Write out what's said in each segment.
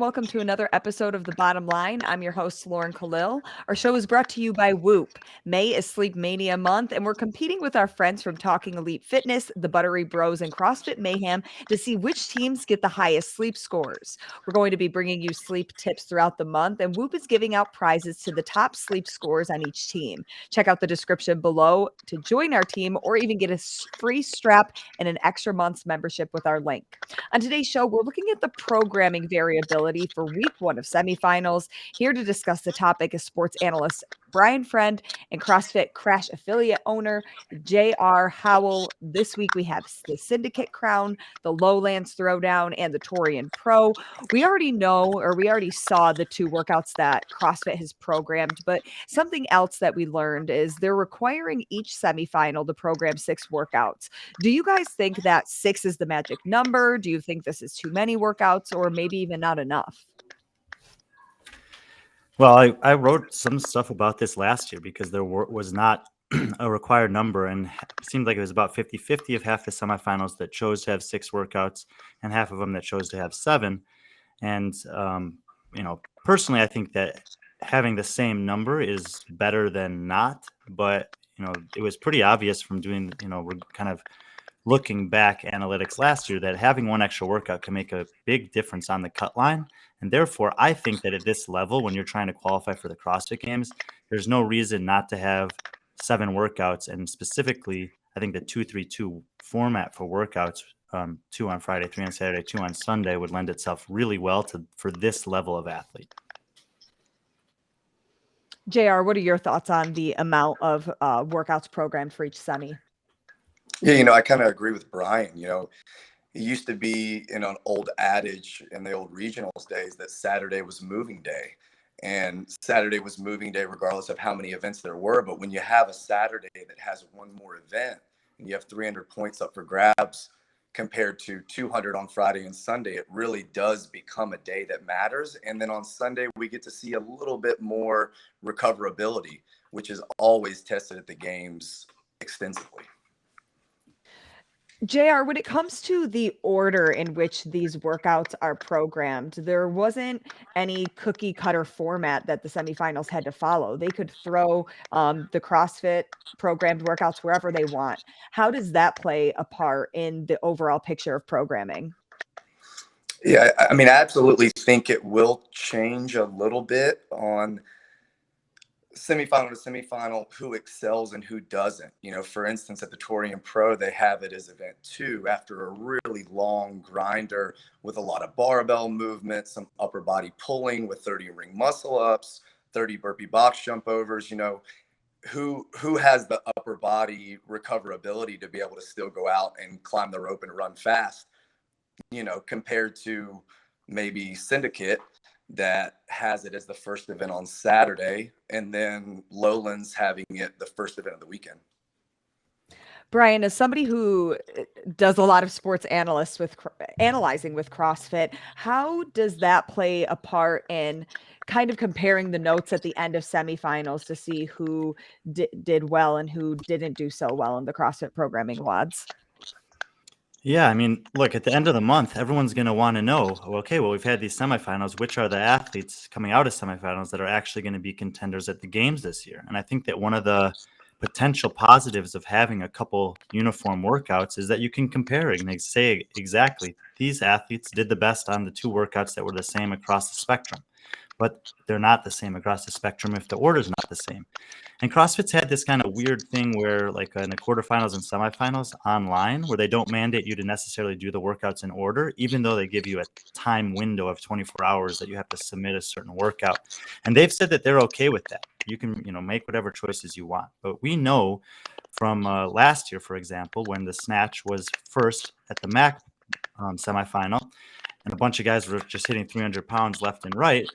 welcome to another episode of The Bottom Line. I'm your host, Lauren Khalil. Our show is brought to you by Whoop. May is Sleep Mania month, and we're competing with our friends from Talking Elite Fitness, the Buttery Bros, and CrossFit Mayhem to see which teams get the highest sleep scores. We're going to be bringing you sleep tips throughout the month, and Whoop is giving out prizes to the top sleep scores on each team. Check out the description below to join our team or even get a free strap and an extra month's membership with our link. On today's show, we're looking at the programming variability for week one of semifinals. Here to discuss the topic is sports analyst Brian Friend and CrossFit Crash affiliate owner J.R. Howell. This week we have the Syndicate Crown, the Lowlands Throwdown, and the Torian Pro. We already saw the two workouts that CrossFit has programmed, but something else that we learned is they're requiring each semifinal to program 6 workouts. Do you guys think that 6 is the magic number? Do you think this is too many workouts or maybe even not enough? Well, I wrote some stuff about this last year because there was not a required number, and it seemed like it was about 50-50 of half the semifinals that chose to have 6 workouts and half of them that chose to have 7. And, personally, I think that having the same number is better than not, but, it was pretty obvious from doing, we're kind of looking back analytics last year that having one extra workout can make a big difference on the cut line. And therefore, I think that at this level, when you're trying to qualify for the CrossFit Games, there's no reason not to have 7 workouts. And specifically, I think the 2-3-2 format for workouts, 2 on Friday, 3 on Saturday, 2 on Sunday, would lend itself really well for this level of athlete. JR, what are your thoughts on the amount of workouts programmed for each semi? Yeah, I kind of agree with Brian. It used to be in an old adage in the old regionals days that Saturday was moving day, and Saturday was moving day regardless of how many events there were. But when you have a Saturday that has one more event and you have 300 points up for grabs compared to 200 on Friday and Sunday, it really does become a day that matters. And then on Sunday, we get to see a little bit more recoverability, which is always tested at the games extensively. JR, when it comes to the order in which these workouts are programmed, there wasn't any cookie cutter format that the semifinals had to follow. They could throw the CrossFit programmed workouts wherever they want. How does that play a part in the overall picture of programming? Yeah, I mean, I absolutely think it will change a little bit on semifinal to semifinal, who excels and who doesn't. For instance, at the Torian Pro, they have it as event 2 after a really long grinder with a lot of barbell movement, some upper body pulling with 30 ring muscle ups, 30 burpee box jump overs. Who has the upper body recoverability to be able to still go out and climb the rope and run fast, compared to maybe Syndicate that has it as the first event on Saturday, and then Lowlands having it the first event of the weekend. Brian, as somebody who does a lot of sports analyzing with CrossFit, how does that play a part in kind of comparing the notes at the end of semifinals to see who did well and who didn't do so well in the CrossFit programming WODs? Yeah, I mean, look, at the end of the month, everyone's going to want to know, okay, well, we've had these semifinals. Which are the athletes coming out of semifinals that are actually going to be contenders at the games this year? And I think that one of the potential positives of having a couple uniform workouts is that you can compare it and say exactly these athletes did the best on the 2 workouts that were the same across the spectrum. But they're not the same across the spectrum if the order's not the same. And CrossFit's had this kind of weird thing where, like in the quarterfinals and semifinals online, where they don't mandate you to necessarily do the workouts in order, even though they give you a time window of 24 hours that you have to submit a certain workout. And they've said that they're okay with that. You can, make whatever choices you want. But we know from last year, for example, when the snatch was first at the MAC semifinal, and a bunch of guys were just hitting 300 pounds left and right,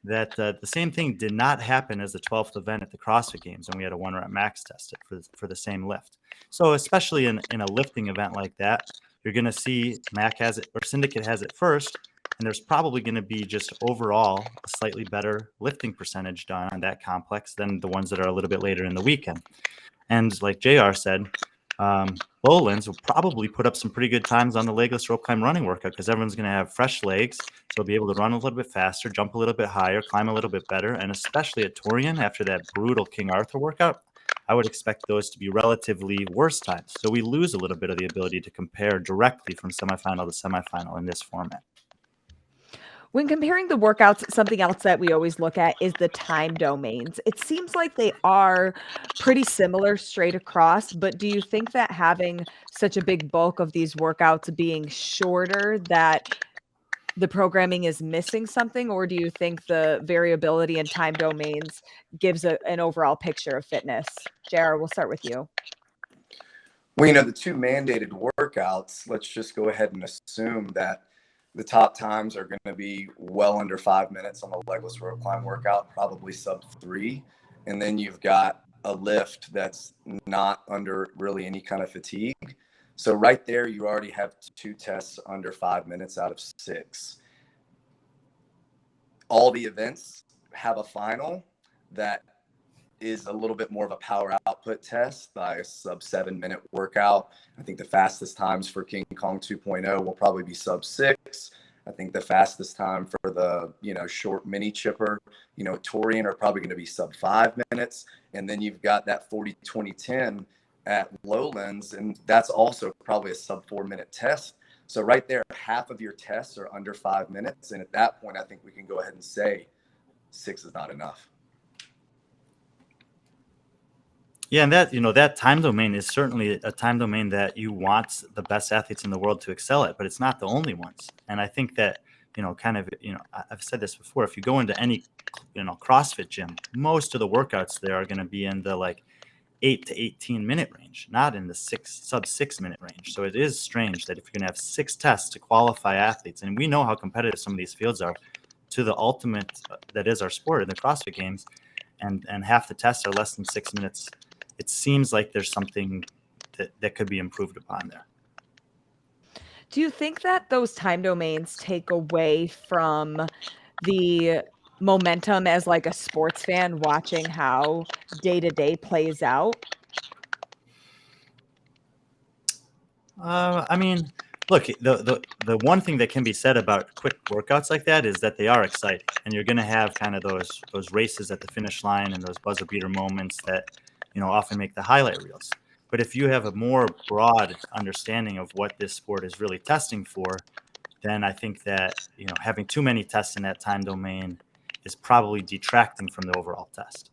that the same thing did not happen as the 12th event at the CrossFit Games, and we had a 1-rep max tested for the same lift. So especially in a lifting event like that, you're going to see MAC has it or Syndicate has it first, and there's probably going to be just overall a slightly better lifting percentage done on that complex than the ones that are a little bit later in the weekend. And like JR said, Lowlands will probably put up some pretty good times on the legless rope climb running workout because everyone's going to have fresh legs. So they'll be able to run a little bit faster, jump a little bit higher, climb a little bit better. And especially at Torian, after that brutal King Arthur workout, I would expect those to be relatively worse times. So we lose a little bit of the ability to compare directly from semifinal to semifinal in this format. When comparing the workouts, something else that we always look at is the time domains. It seems like they are pretty similar straight across, but do you think that having such a big bulk of these workouts being shorter that the programming is missing something, or do you think the variability in time domains gives an overall picture of fitness? JR, we'll start with you. Well, the two mandated workouts, let's just go ahead and assume that the top times are going to be well under 5 minutes on the legless rope climb workout, probably sub 3. And then you've got a lift that's not under really any kind of fatigue. So right there, you already have 2 tests under 5 minutes out of 6. All the events have a final that is a little bit more of a power output test by a sub 7-minute workout. I think the fastest times for King Kong 2.0 will probably be sub 6. I think the fastest time for the, short mini chipper, Torian are probably going to be sub 5 minutes. And then you've got that 40-20-10 at Lowlands, and that's also probably a sub 4-minute test. So right there, half of your tests are under 5 minutes. And at that point, I think we can go ahead and say 6 is not enough. Yeah, and that time domain is certainly a time domain that you want the best athletes in the world to excel at, but it's not the only ones. And I think that, I've said this before, if you go into any, CrossFit gym, most of the workouts there are going to be in the 8 to 18 minute range, not in the sub 6 minute range. So it is strange that if you're going to have 6 tests to qualify athletes, and we know how competitive some of these fields are to the ultimate that is our sport in the CrossFit Games, and half the tests are less than 6 minutes. It seems like there's something that could be improved upon there. Do you think that those time domains take away from the momentum as a sports fan watching how day-to-day plays out? Look, the one thing that can be said about quick workouts like that is that they are exciting, and you're going to have kind of those races at the finish line and those buzzer beater moments that often make the highlight reels. But if you have a more broad understanding of what this sport is really testing for, then I think that having too many tests in that time domain is probably detracting from the overall test.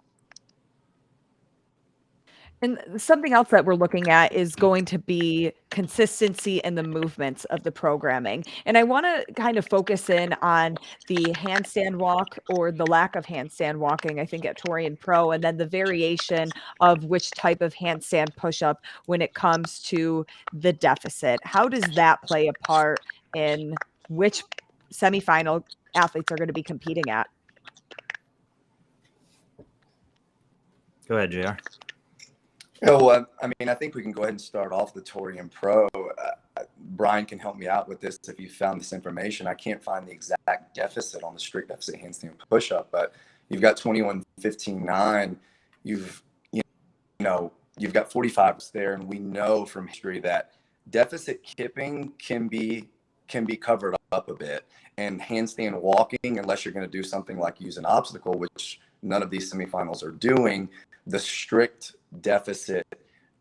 And something else that we're looking at is going to be consistency in the movements of the programming. And I want to kind of focus in on the handstand walk or the lack of handstand walking, I think, at Torian Pro, and then the variation of which type of handstand push-up when it comes to the deficit. How does that play a part in which semifinal athletes are going to be competing at? Go ahead, JR. Well, I think we can go ahead and start off the Torian Pro. Brian can help me out with this if you found this information. I can't find the exact deficit on the strict deficit handstand push-up, but you've got 21-15-9. You've got 45 there, and we know from history that deficit kipping can be covered up a bit, and handstand walking, unless you're going to do something like use an obstacle, which none of these semifinals are doing, the strict deficit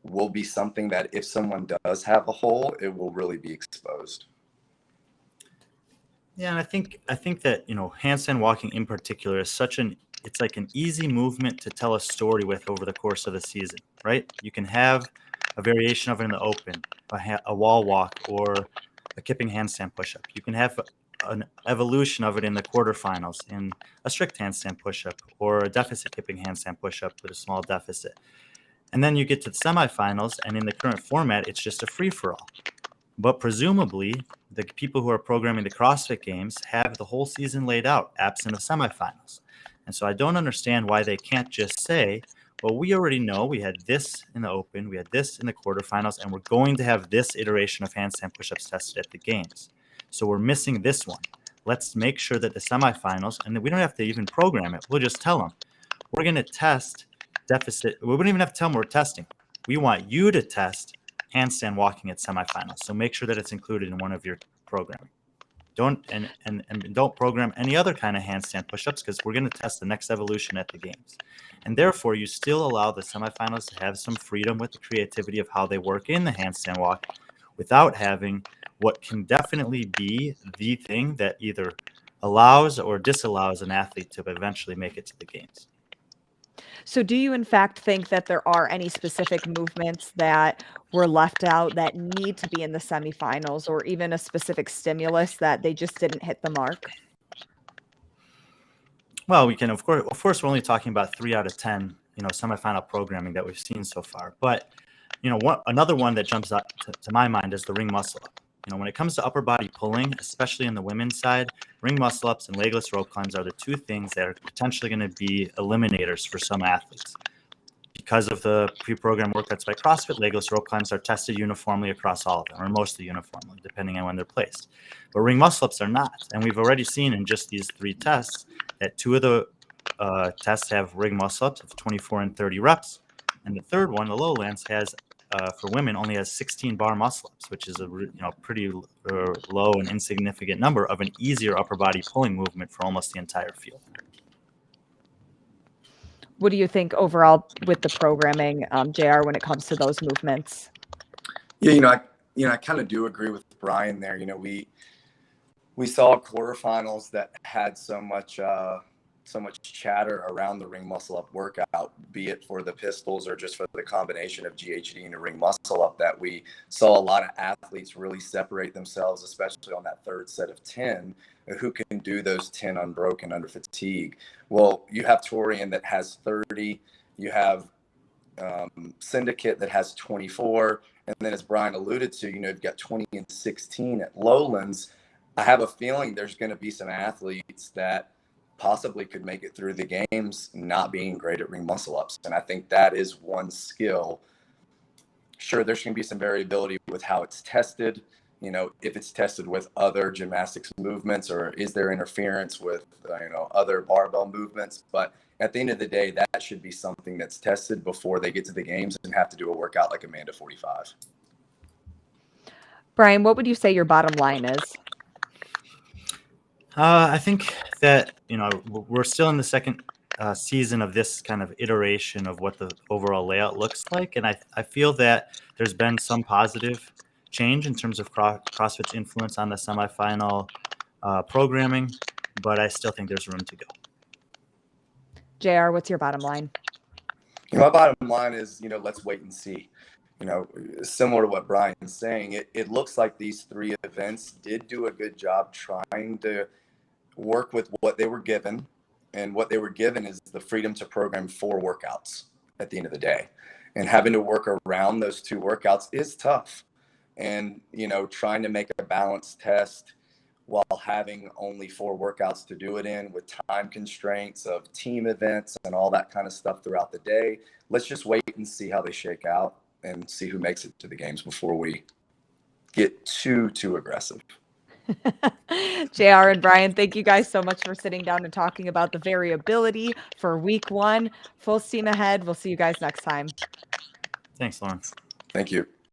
will be something that if someone does have a hole, it will really be exposed. Yeah, and I think that handstand walking in particular is it's like an easy movement to tell a story with over the course of the season, right? You can have a variation of it in the open, a wall walk, or a kipping handstand push-up. You can have an evolution of it in the quarterfinals in a strict handstand push-up or a deficit kipping handstand push-up with a small deficit. And then you get to the semifinals, and in the current format, it's just a free-for-all. But presumably, the people who are programming the CrossFit Games have the whole season laid out, absent of semifinals. And so I don't understand why they can't just say, well, we already know we had this in the open, we had this in the quarterfinals, and we're going to have this iteration of handstand push-ups tested at the Games. So we're missing this one. Let's make sure that the semifinals, and we don't have to even program it, we'll just tell them, we're going to test deficit. We wouldn't even have to tell them we're testing. We want you to test handstand walking at semifinals. So make sure that it's included in one of your programming. Don't don't program any other kind of handstand push-ups, because we're going to test the next evolution at the games. And therefore, you still allow the semifinals to have some freedom with the creativity of how they work in the handstand walk, without having what can definitely be the thing that either allows or disallows an athlete to eventually make it to the games. So do you in fact think that there are any specific movements that were left out that need to be in the semifinals, or even a specific stimulus that they just didn't hit the mark? Well, we can, of course, we're only talking about 3 out of 10, semifinal programming that we've seen so far. But, another one that jumps out to my mind is the ring muscle up. When it comes to upper body pulling, especially in the women's side, ring muscle ups and legless rope climbs are the two things that are potentially going to be eliminators for some athletes. Because of the pre-programmed workouts by CrossFit, legless rope climbs are tested uniformly across all of them, or mostly uniformly, depending on when they're placed. But ring muscle ups are not. And we've already seen in just these 3 tests that 2 of the tests have ring muscle ups of 24 and 30 reps. And the third one, the lowlands, has for women only has 16 bar muscle ups, which is a pretty low and insignificant number of an easier upper body pulling movement for almost the entire field. What do you think overall with the programming, JR, when it comes to those movements? Yeah, I kind of do agree with Brian there. We saw quarterfinals that had so much chatter around the ring muscle up workout, be it for the pistols or just for the combination of GHD and a ring muscle up, that we saw a lot of athletes really separate themselves, especially on that third set of 10, who can do those 10 unbroken under fatigue. Well, you have Torian that has 30, you have Syndicate that has 24, and then as Brian alluded to, you've got 20 and 16 at Lowlands. I have a feeling there's going to be some athletes that possibly could make it through the games not being great at ring muscle ups. And I think that is one skill. Sure, there's going to be some variability with how it's tested, if it's tested with other gymnastics movements, or is there interference with, other barbell movements. But at the end of the day, that should be something that's tested before they get to the games and have to do a workout like Amanda 45. Brian, what would you say your bottom line is? I think that, we're still in the second season of this kind of iteration of what the overall layout looks like. And I feel that there's been some positive change in terms of CrossFit's influence on the semifinal programming, but I still think there's room to go. JR, what's your bottom line? My bottom line is, let's wait and see. Similar to what Brian's saying, it looks like these 3 events did do a good job trying to work with what they were given. And what they were given is the freedom to program 4 workouts at the end of the day. And having to work around those 2 workouts is tough. And, trying to make a balanced test while having only 4 workouts to do it in, with time constraints of team events and all that kind of stuff throughout the day. Let's just wait and see how they shake out and see who makes it to the games before we get too aggressive. JR and Brian, thank you guys so much for sitting down and talking about the variability for week 1. Full steam ahead. We'll see you guys next time. Thanks, Lauren. Thank you.